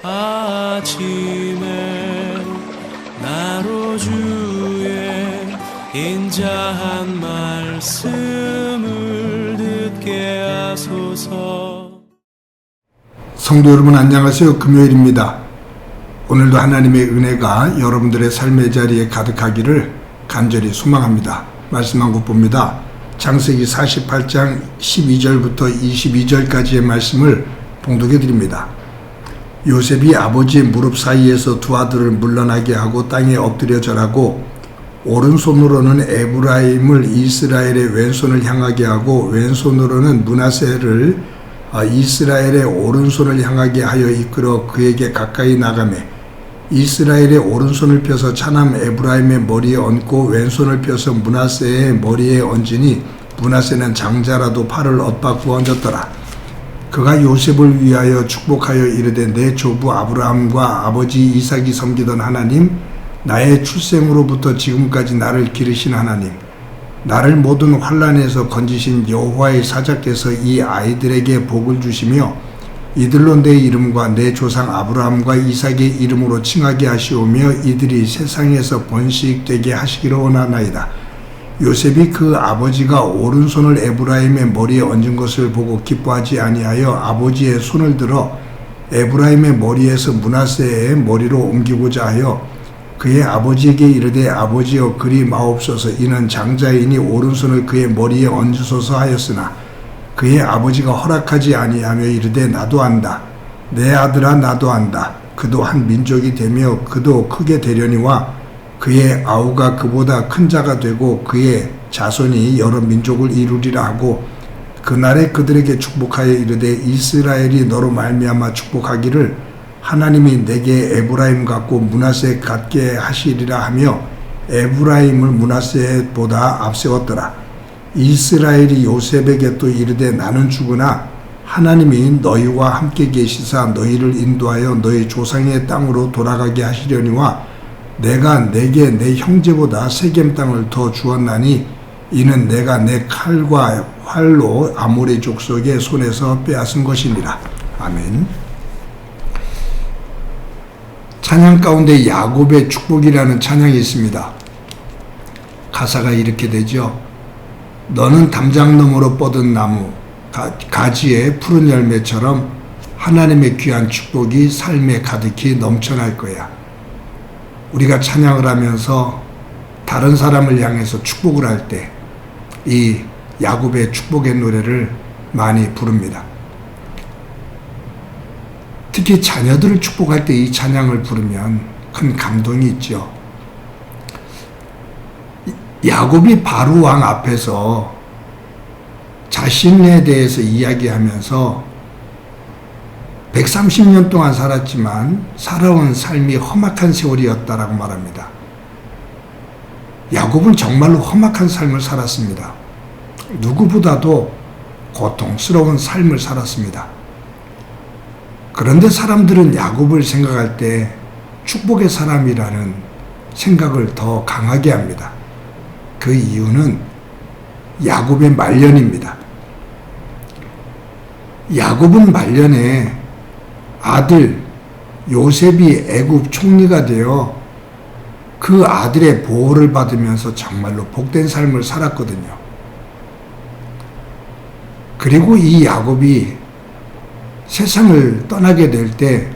아침에 나로 주의 인자한 말씀을 듣게 하소서. 성도 여러분 안녕하세요. 금요일입니다. 오늘도 하나님의 은혜가 여러분들의 삶의 자리에 가득하기를 간절히 소망합니다. 말씀 한 곳 봅니다. 창세기 48장 12절부터 22절까지의 말씀을 봉독해 드립니다. 요셉이 아버지의 무릎 사이에서 두 아들을 물러나게 하고 땅에 엎드려 절하고 오른손으로는 에브라임을 이스라엘의 왼손을 향하게 하고 왼손으로는 므낫세를 이스라엘의 오른손을 향하게 하여 이끌어 그에게 가까이 나가매 이스라엘의 오른손을 펴서 차남 에브라임의 머리에 얹고 왼손을 펴서 므낫세의 머리에 얹으니 므낫세는 장자라도 팔을 엇박고 얹었더라. 그가 요셉을 위하여 축복하여 이르되 내 조부 아브라함과 아버지 이삭이 섬기던 하나님, 나의 출생으로부터 지금까지 나를 기르신 하나님, 나를 모든 환난에서 건지신 여호와의 사자께서 이 아이들에게 복을 주시며 이들로 내 이름과 내 조상 아브라함과 이삭의 이름으로 칭하게 하시오며 이들이 세상에서 번식되게 하시기를 원하나이다. 요셉이 그 아버지가 오른손을 에브라임의 머리에 얹은 것을 보고 기뻐하지 아니하여 아버지의 손을 들어 에브라임의 머리에서 므낫세의 머리로 옮기고자 하여 그의 아버지에게 이르되 아버지여 그리 마옵소서. 이는 장자이니 오른손을 그의 머리에 얹으소서 하였으나 그의 아버지가 허락하지 아니하며 이르되 나도 안다. 내 아들아 나도 안다. 그도 한 민족이 되며 그도 크게 되려니와 그의 아우가 그보다 큰 자가 되고 그의 자손이 여러 민족을 이루리라 하고 그날에 그들에게 축복하여 이르되 이스라엘이 너로 말미암아 축복하기를 하나님이 내게 에브라임 같고 므낫세 같게 하시리라 하며 에브라임을 므낫세보다 앞세웠더라. 이스라엘이 요셉에게 또 이르되 나는 죽으나 하나님이 너희와 함께 계시사 너희를 인도하여 너희 조상의 땅으로 돌아가게 하시려니와 내가 내게 내 형제보다 세겜 땅을 더 주었나니 이는 내가 내 칼과 활로 아모리 족속의 손에서 빼앗은 것이니라. 아멘. 찬양 가운데 야곱의 축복이라는 찬양이 있습니다. 가사가 이렇게 되죠. 너는 담장 너머로 뻗은 나무 가지의 푸른 열매처럼 하나님의 귀한 축복이 삶에 가득히 넘쳐날 거야. 우리가 찬양을 하면서 다른 사람을 향해서 축복을 할 때 이 야곱의 축복의 노래를 많이 부릅니다. 특히 자녀들을 축복할 때 이 찬양을 부르면 큰 감동이 있죠. 야곱이 바로 왕 앞에서 자신에 대해서 이야기하면서 130년 동안 살았지만 살아온 삶이 험악한 세월이었다라고 말합니다. 야곱은 정말로 험악한 삶을 살았습니다. 누구보다도 고통스러운 삶을 살았습니다. 그런데 사람들은 야곱을 생각할 때 축복의 사람이라는 생각을 더 강하게 합니다. 그 이유는 야곱의 말년입니다. 야곱은 말년에 아들 요셉이 애굽 총리가 되어 그 아들의 보호를 받으면서 정말로 복된 삶을 살았거든요. 그리고 이 야곱이 세상을 떠나게 될 때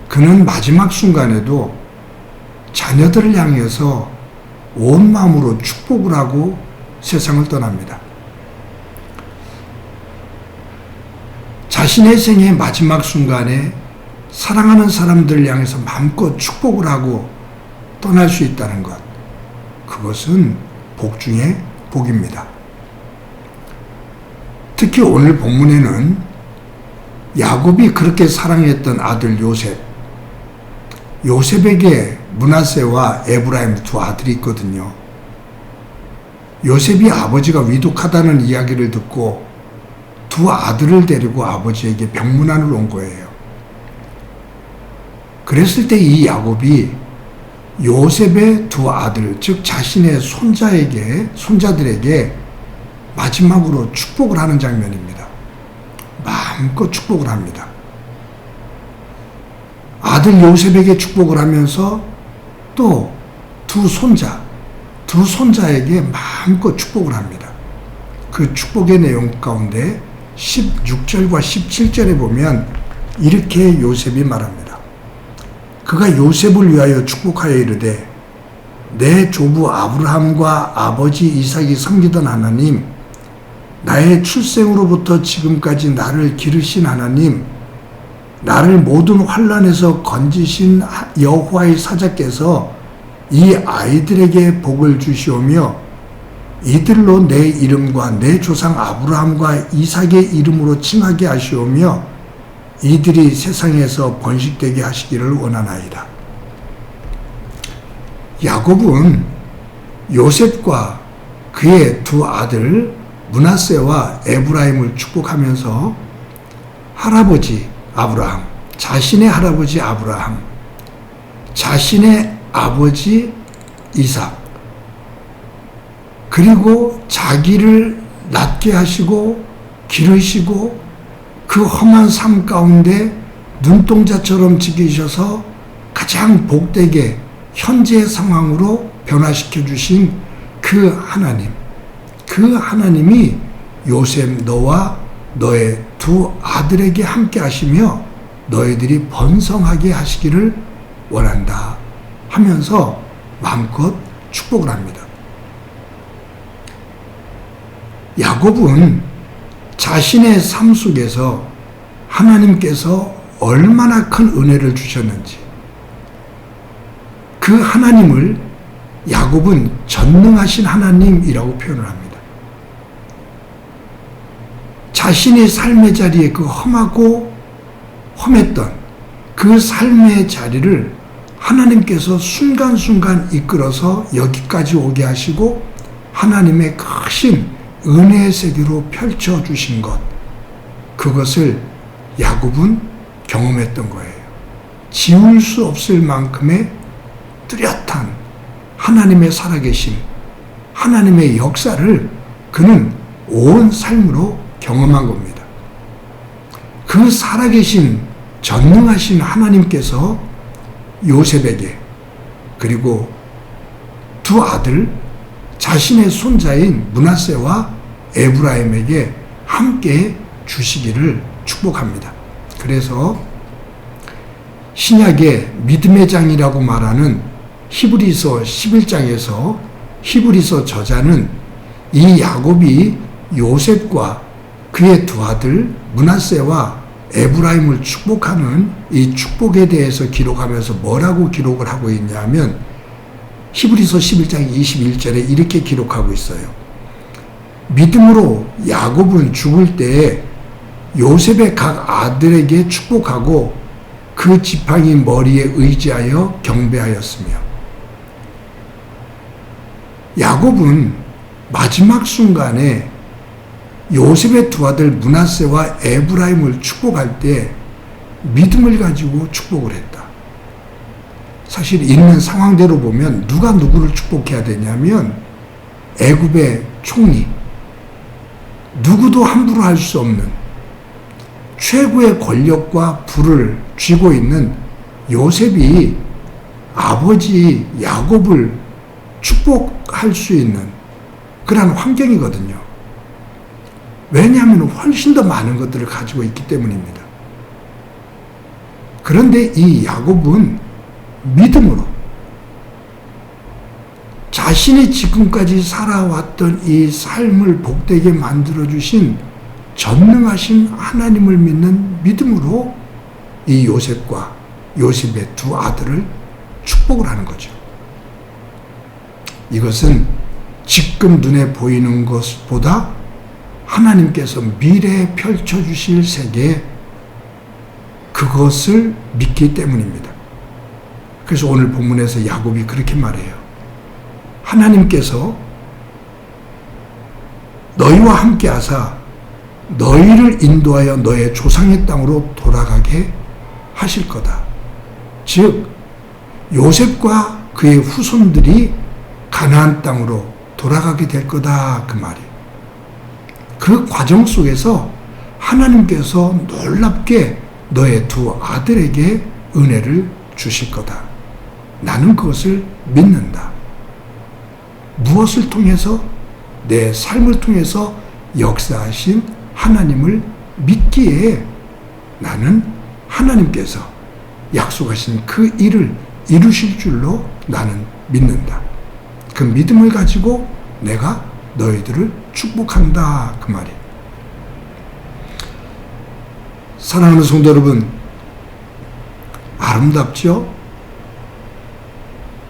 그는 마지막 순간에도 자녀들을 향해서 온 마음으로 축복을 하고 세상을 떠납니다. 자신의 생의 마지막 순간에 사랑하는 사람들을 향해서 마음껏 축복을 하고 떠날 수 있다는 것, 그것은 복 중에 복입니다. 특히 오늘 본문에는 야곱이 그렇게 사랑했던 아들 요셉에게 므낫세와 에브라임 두 아들이 있거든요. 요셉이 아버지가 위독하다는 이야기를 듣고 두 아들을 데리고 아버지에게 병문안을 온 거예요. 그랬을 때 이 야곱이 요셉의 두 아들, 즉 자신의 손자들에게 마지막으로 축복을 하는 장면입니다. 마음껏 축복을 합니다. 아들 요셉에게 축복을 하면서 또 두 손자에게 마음껏 축복을 합니다. 그 축복의 내용 가운데 16절과 17절에 보면 이렇게 요셉이 말합니다. 그가 요셉을 위하여 축복하여 이르되 내 조부 아브라함과 아버지 이삭이 섬기던 하나님, 나의 출생으로부터 지금까지 나를 기르신 하나님, 나를 모든 환난에서 건지신 여호와의 사자께서 이 아이들에게 복을 주시오며 이들로 내 이름과 내 조상 아브라함과 이삭의 이름으로 칭하게 하시오며 이들이 세상에서 번식되게 하시기를 원하나이다. 야곱은 요셉과 그의 두 아들 므낫세와 에브라임을 축복하면서 할아버지 아브라함, 자신의 할아버지 아브라함, 자신의 아버지 이삭, 그리고 자기를 낳게 하시고 기르시고 그 험한 삶 가운데 눈동자처럼 지키셔서 가장 복되게 현재 상황으로 변화시켜 주신 그 하나님, 그 하나님이 요셉 너와 너의 두 아들에게 함께 하시며 너희들이 번성하게 하시기를 원한다 하면서 마음껏 축복을 합니다. 야곱은 자신의 삶 속에서 하나님께서 얼마나 큰 은혜를 주셨는지, 그 하나님을 야곱은 전능하신 하나님이라고 표현을 합니다. 자신의 삶의 자리에 그 험하고 험했던 그 삶의 자리를 하나님께서 순간순간 이끌어서 여기까지 오게 하시고 하나님의 크신 은혜의 세계로 펼쳐주신 것, 그것을 야곱은 경험했던 거예요. 지울 수 없을 만큼의 뚜렷한 하나님의 살아계심, 하나님의 역사를 그는 온 삶으로 경험한 겁니다. 그 살아계신 전능하신 하나님께서 요셉에게 그리고 두 아들 자신의 손자인 므낫세와 에브라임에게 함께 주시기를 축복합니다. 그래서 신약의 믿음의 장이라고 말하는 히브리서 11장에서 히브리서 저자는 이 야곱이 요셉과 그의 두 아들 므낫세와 에브라임을 축복하는 이 축복에 대해서 기록하면서 뭐라고 기록을 하고 있냐면 히브리서 11장 21절에 이렇게 기록하고 있어요. 믿음으로 야곱은 죽을 때에 요셉의 각 아들에게 축복하고 그 지팡이 머리에 의지하여 경배하였으며, 야곱은 마지막 순간에 요셉의 두 아들 므낫세와 에브라임을 축복할 때 믿음을 가지고 축복을 했다. 사실 있는 상황대로 보면 누가 누구를 축복해야 되냐면 애굽의 총리, 누구도 함부로 할 수 없는 최고의 권력과 부를 쥐고 있는 요셉이 아버지 야곱을 축복할 수 있는 그런 환경이거든요. 왜냐하면 훨씬 더 많은 것들을 가지고 있기 때문입니다. 그런데 이 야곱은 믿음으로 자신이 지금까지 살아왔던 이 삶을 복되게 만들어주신 전능하신 하나님을 믿는 믿음으로 이 요셉과 요셉의 두 아들을 축복을 하는 거죠. 이것은 지금 눈에 보이는 것보다 하나님께서 미래에 펼쳐주실 세계, 그것을 믿기 때문입니다. 그래서 오늘 본문에서 야곱이 그렇게 말해요. 하나님께서 너희와 함께 하사 너희를 인도하여 너의 조상의 땅으로 돌아가게 하실 거다. 즉 요셉과 그의 후손들이 가나안 땅으로 돌아가게 될 거다, 그 말이에요. 그 과정 속에서 하나님께서 놀랍게 너의 두 아들에게 은혜를 주실 거다. 나는 그것을 믿는다. 무엇을 통해서? 내 삶을 통해서 역사하신 하나님을 믿기에 나는 하나님께서 약속하신 그 일을 이루실 줄로 나는 믿는다. 그 믿음을 가지고 내가 너희들을 축복한다. 그 말이에요. 사랑하는 성도 여러분, 아름답죠?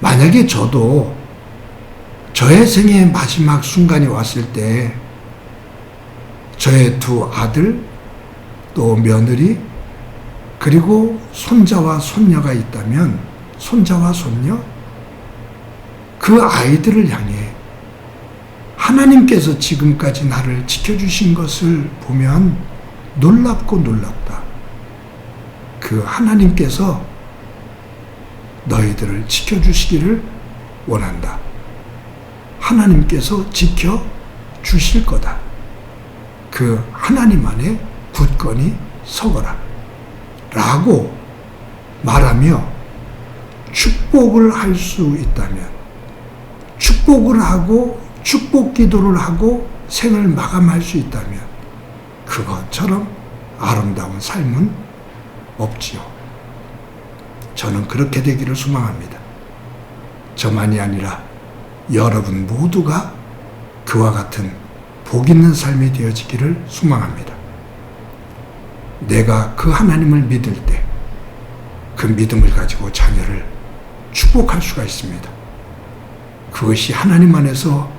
만약에 저도 저의 생애의 마지막 순간이 왔을 때 저의 두 아들, 또 며느리, 그리고 손자와 손녀가 있다면 손자와 손녀, 그 아이들을 향해 하나님께서 지금까지 나를 지켜주신 것을 보면 놀랍고 놀랍다. 그 하나님께서 너희들을 지켜주시기를 원한다. 하나님께서 지켜주실 거다. 그 하나님 안에 굳건히 서거라. 라고 말하며 축복을 할 수 있다면, 축복을 하고 축복 기도를 하고 생을 마감할 수 있다면 그것처럼 아름다운 삶은 없지요. 저는 그렇게 되기를 소망합니다. 저만이 아니라 여러분 모두가 그와 같은 복 있는 삶이 되어지기를 소망합니다. 내가 그 하나님을 믿을 때 그 믿음을 가지고 자녀를 축복할 수가 있습니다. 그것이 하나님 안에서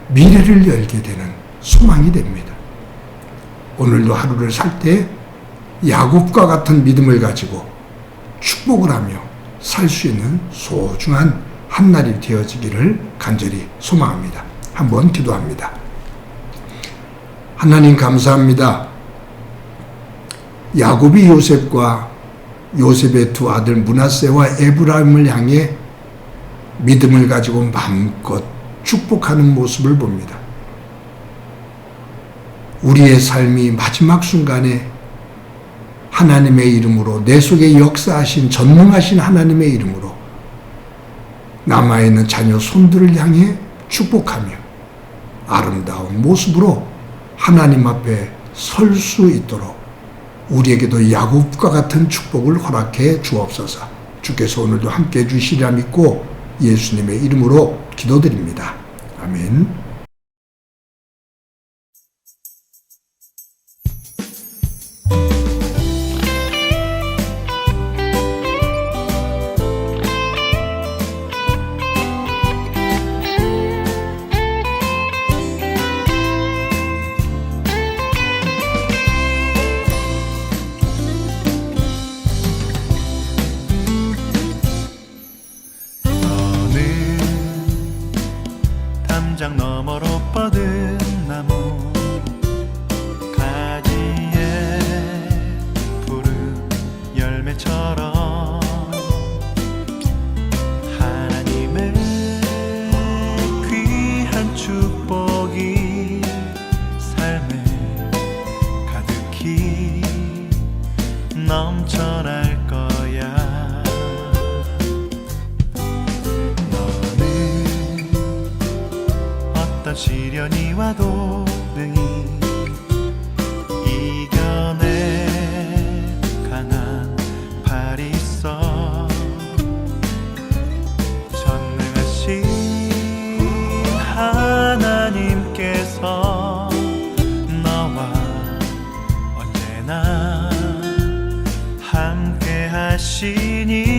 미래를 열게 되는 소망이 됩니다. 오늘도 하루를 살 때 야곱과 같은 믿음을 가지고 축복을 하며 살 수 있는 소중한 한날이 되어지기를 간절히 소망합니다. 한번 기도합니다. 하나님 감사합니다. 야곱이 요셉과 요셉의 두 아들 므낫세와 에브라임을 향해 믿음을 가지고 마음껏 축복하는 모습을 봅니다. 우리의 삶이 마지막 순간에 하나님의 이름으로, 내 속에 역사하신 전능하신 하나님의 이름으로 남아있는 자녀 손들을 향해 축복하며 아름다운 모습으로 하나님 앞에 설 수 있도록 우리에게도 야곱과 같은 축복을 허락해 주옵소서. 주께서 오늘도 함께해 주시리라 믿고 예수님의 이름으로 기도드립니다. 아멘. 담장 너머로 뻗은 나무 가지에 푸른 열매처럼 하나님의 귀한 축복이 삶에 가득히 넘쳐날 거야. 시련이 와도 능히 이겨내 강한 팔이 있어. 전능하신 하나님께서 너와 언제나 함께 하시니